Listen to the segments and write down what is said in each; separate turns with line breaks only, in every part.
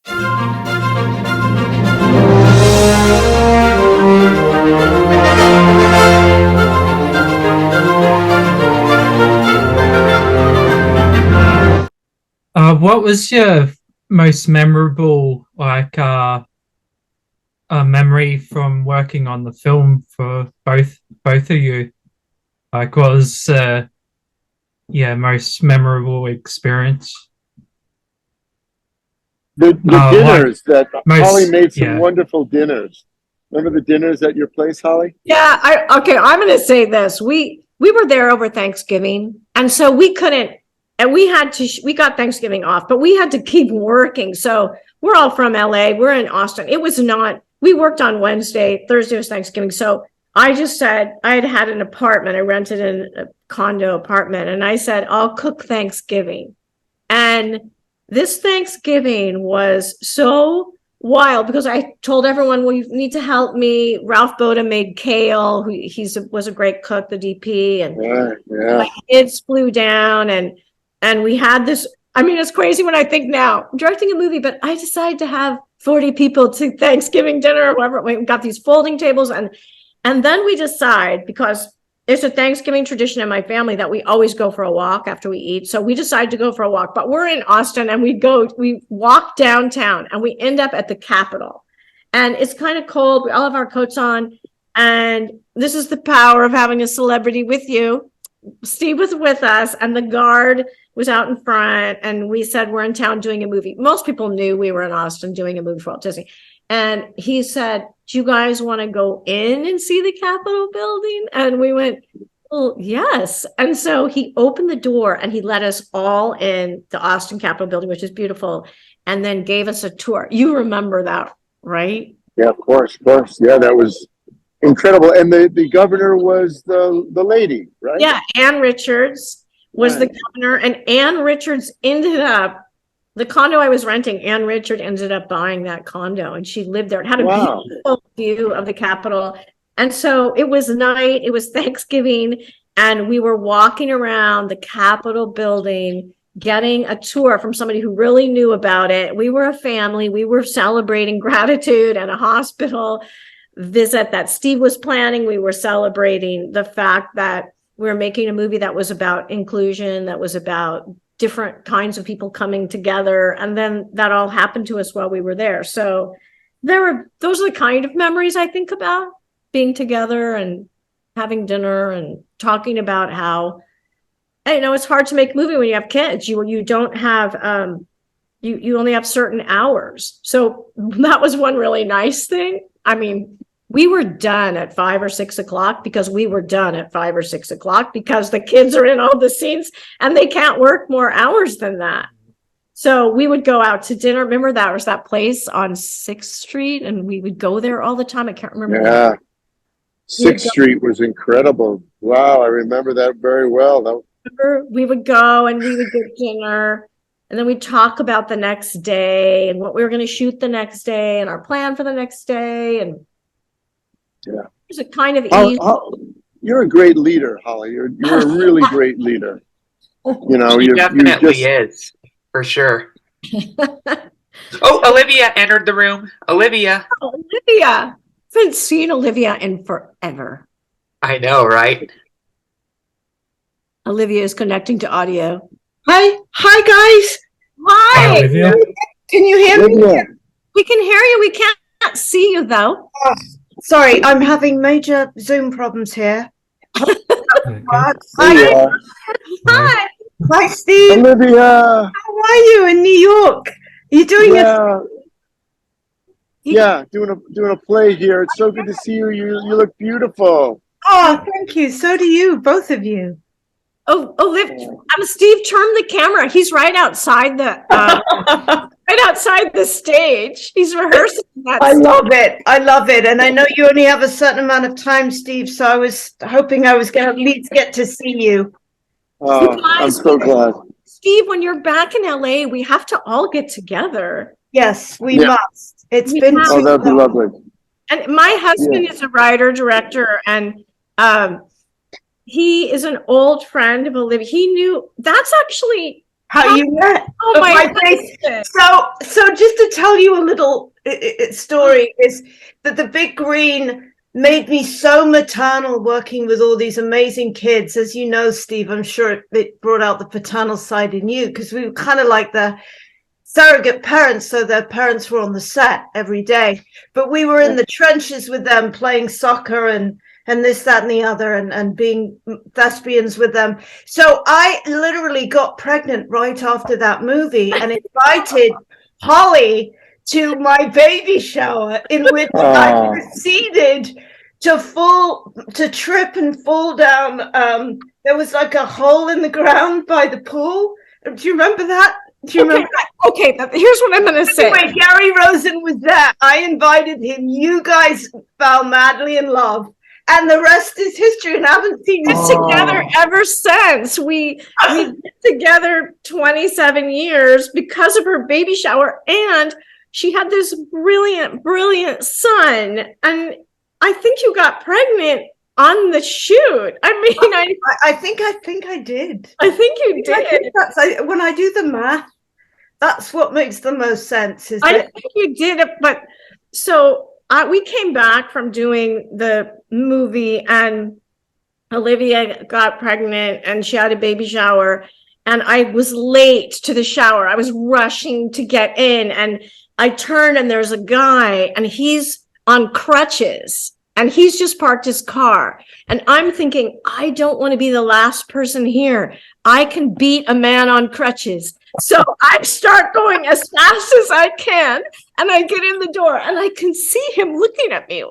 What was your most memorable memory from working on the film for both of you? Like, what was most memorable experience?
The dinners that Holly
most,
made some wonderful dinners. Remember the dinners at your place, Holly?
Yeah, I'm going to say this. We were there over Thanksgiving, and so we couldn't, and we got Thanksgiving off, but we had to keep working. So we're all from LA. We're in Austin. It was not, we worked on Wednesday, Thursday was Thanksgiving. So I just said, I had an apartment. I rented a condo apartment, and I said, I'll cook Thanksgiving. And this Thanksgiving was so wild because I told everyone, well, you need to help me. Ralph Boda made kale. Was a great cook, the DP, and my kids flew down, and we had this. I mean, it's crazy when I think now. I'm directing a movie, but I decided to have 40 people to Thanksgiving dinner or whatever. We got these folding tables, and then we decide, because there's a Thanksgiving tradition in my family that we always go for a walk after we eat. So we decide to go for a walk, but we're in Austin, and we walk downtown, and we end up at the Capitol, and it's kind of cold. We all have our coats on, and this is the power of having a celebrity with you. Steve was with us, and the guard was out in front, and we said, we're in town doing a movie. Most people knew we were in Austin doing a movie for Walt Disney. And he said, do you guys want to go in and see the Capitol building? And we went, well, yes. And so he opened the door, and he let us all in the Austin Capitol building, which is beautiful, and then gave us a tour. You remember that, right?
Yeah, of course. Yeah, that was incredible. And the governor was the lady, right?
Yeah, Ann Richards was the governor, and Ann Richards ended up, the condo I was renting, Ann Richard ended up buying that condo, and she lived there. It had a beautiful view of the Capitol. And so it was night, it was Thanksgiving, and we were walking around the Capitol building, getting a tour from somebody who really knew about it. We were a family. We were celebrating gratitude and a hospital visit that Steve was planning. We were celebrating the fact that we were making a movie that was about inclusion, that was about different kinds of people coming together. And then that all happened to us while we were there. So those are the kind of memories I think about, being together and having dinner and talking about how, it's hard to make a movie when you have kids. You don't have, you only have certain hours. So that was one really nice thing. I mean, we were done at 5 or 6 o'clock because the kids are in all the scenes and they can't work more hours than that. So we would go out to dinner. Remember that was that place on 6th Street, and we would go there all the time. I can't remember.
Yeah. 6th Street was incredible. Wow, I remember that very well.
We would go and we would get dinner, and then we'd talk about the next day and what we were going to shoot the next day and our plan for the next day. And it was a kind of easy.
You're a great leader, Holly. You're a really great leader.
She definitely is, for sure. Oh, Olivia entered the room. Olivia.
Oh, Olivia. I haven't seen Olivia in forever.
I know, right?
Olivia is connecting to audio.
Hi, guys.
Hi.
Olivia.
Can you hear me?
We can hear you. We can't see you though.
Sorry, I'm having major Zoom problems here.
Okay.
Hi.
Hi, Steve.
Olivia.
How are you in New York? Are you doing
doing a play here. It's so good to see you. You look beautiful.
Oh, thank you. So do you, both of you.
Oh, Olivia. Steve, turn the camera. He's right outside the stage. He's rehearsing that.
I love it. And I know you only have a certain amount of time, Steve, so I was hoping I was going to at least get to see you.
Oh, I'm so glad.
Steve, when you're back in LA, we have to all get together.
Yes, we must. It's been
Oh, that'd be lovely.
And my husband is a writer, director, and he is an old friend of Olivia. He knew, that's actually
how you met.
Oh my
face.
goodness.
So just to tell you a little story is that the Big Green made me so maternal working with all these amazing kids. As you know, Steve, I'm sure it brought out the paternal side in you, because we were kind of like the surrogate parents, so their parents were on the set every day, but we were in the trenches with them playing soccer and this, that, and the other, and being thespians with them. So I literally got pregnant right after that movie and invited Holly to my baby shower, in which I proceeded to trip and fall down. There was like a hole in the ground by the pool. Do you remember that? Do you remember?
Okay, here's what I'm going to say.
Anyway, Gary Rosen was there. I invited him. You guys fell madly in love. And the rest is history, and I haven't seen you
Together ever since. We've been together 27 years because of her baby shower, and she had this brilliant son. And I think you got pregnant on the shoot. I mean,
I think I did.
I think you did.
When I do the math, that's what makes the most sense.
I think you did it, but so we came back from doing the movie, and Olivia got pregnant, and she had a baby shower, and I was late to the shower. I was rushing to get in, and I turned, and there's a guy, and he's on crutches, and he's just parked his car. And I'm thinking, I don't want to be the last person here. I can beat a man on crutches. So I start going as fast as I can, and I get in the door, and I can see him looking at me.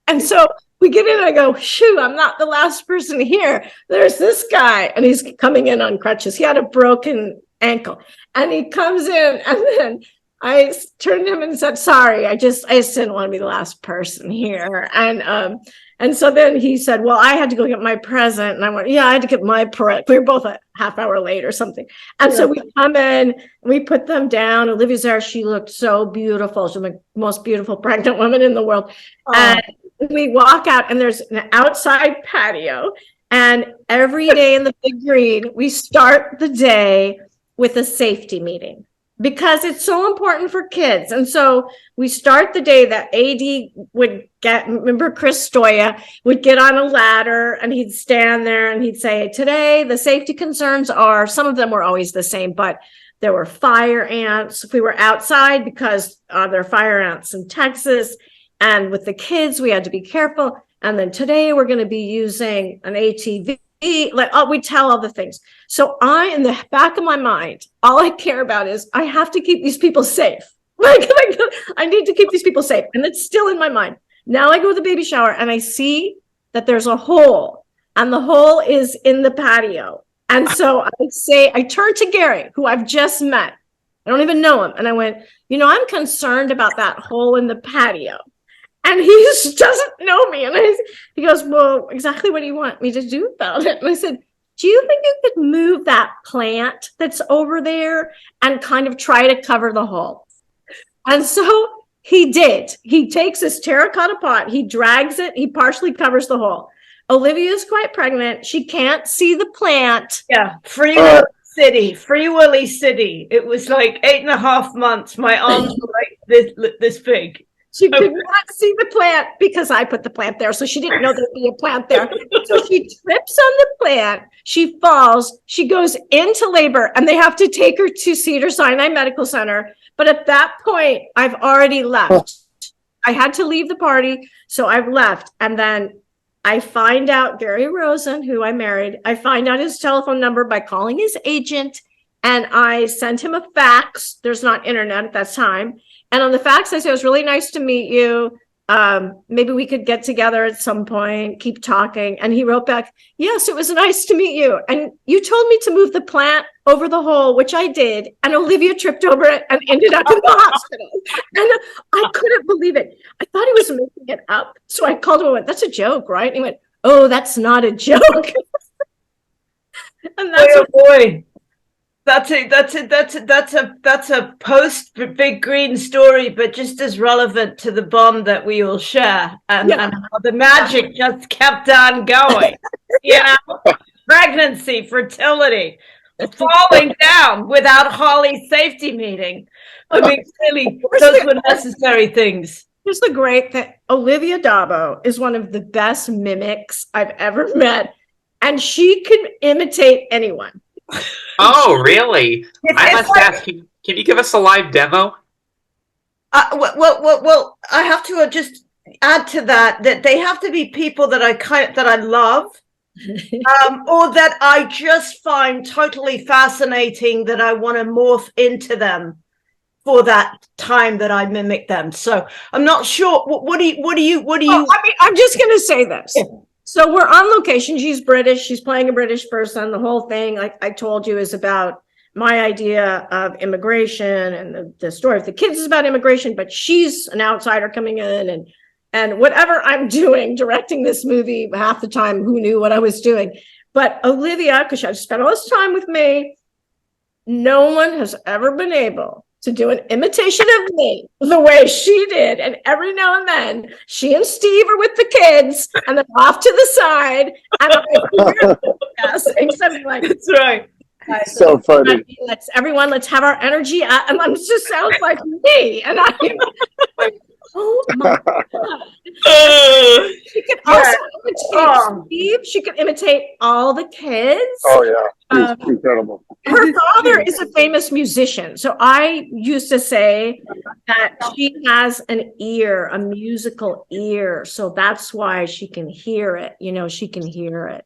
And so we get in, and I go, shoot, I'm not the last person here. There's this guy, and he's coming in on crutches. He had a broken ankle, and he comes in, and then I turned to him and said, sorry, I just didn't want to be the last person here. And so then he said, well, I had to go get my present. And I went, yeah, I had to get my present. We were both a half hour late or something. And so we come in, we put them down. Olivia's there. She looked so beautiful. She's the most beautiful pregnant woman in the world. Oh. And we walk out, and there's an outside patio. And every day in the Big Green, we start the day with a safety meeting, because it's so important for kids. And so we start the day that AD would remember Chris Stoya would get on a ladder, and he'd stand there and he'd say, today the safety concerns are, some of them were always the same, but there were fire ants. If we were outside, because there are fire ants in Texas, and with the kids, we had to be careful. And then today we're going to be using an ATV. We tell all the things. So in the back of my mind, all I care about is I have to keep these people safe. I need to keep these people safe. And it's still in my mind. Now I go to the baby shower, and I see that there's a hole, and the hole is in the patio. And so I turn to Gary, who I've just met. I don't even know him. And I went, I'm concerned about that hole in the patio. And he just doesn't know me. And he goes, well, exactly what do you want me to do about it? And I said, do you think you could move that plant that's over there and kind of try to cover the hole? And so he did. He takes this terracotta pot, he drags it, he partially covers the hole. Olivia is quite pregnant. She can't see the plant.
Yeah, Free Willy City. It was like 8.5 months. My arms were like this big.
She could not see the plant because I put the plant there. So she didn't know there'd be a plant there. So she trips on the plant. She falls. She goes into labor, and they have to take her to Cedars-Sinai Medical Center. But at that point, I've already left. I had to leave the party. So I've left. And then I find out Gary Rosen, who I married, I find out his telephone number by calling his agent. And I sent him a fax. There's not internet at that time. And on the fax, I said, it was really nice to meet you. Maybe we could get together at some point, keep talking. And he wrote back, yes, it was nice to meet you. And you told me to move the plant over the hole, which I did. And Olivia tripped over it and ended up in the hospital. And I couldn't believe it. I thought he was making it up. So I called him and went, that's a joke, right? And he went, oh, that's not a joke. And that's
boy. That's a post Big Green story, but just as relevant to the bond that we all share, and how the magic just kept on going. Pregnancy, fertility. falling down without Holly's safety meeting. I mean, clearly, those were necessary things.
Here's the great thing. Olivia Dabo is one of the best mimics I've ever met, and she can imitate anyone.
Oh, really? I must ask, can you give us a live demo?
Well, I have to just add to that they have to be people that I love, or that I just find totally fascinating, that I want to morph into them for that time that I mimic them. So I'm not sure. What do you? Oh,
I mean, I'm just going to say this. Yeah. So we're on location. She's British. She's playing a British person. The whole thing, like I told you, is about my idea of immigration, and the story of the kids is about immigration, but she's an outsider coming in, and whatever I'm doing, directing this movie, half the time, who knew what I was doing? But Olivia, because I've spent all this time with me, no one has ever been able to do an imitation of me the way she did. And every now and then, she and Steve are with the kids, and they're off to the side, and saying something like,
"That's right."
So funny.
Let's have our energy, and it just sounds like me. And I'm like, oh my God. She could also imitate Steve. She could imitate all the kids.
Oh yeah, it's incredible.
Her father is a famous musician, so I used to say that she has an ear, a musical ear, so that's why she can hear it. She can hear it.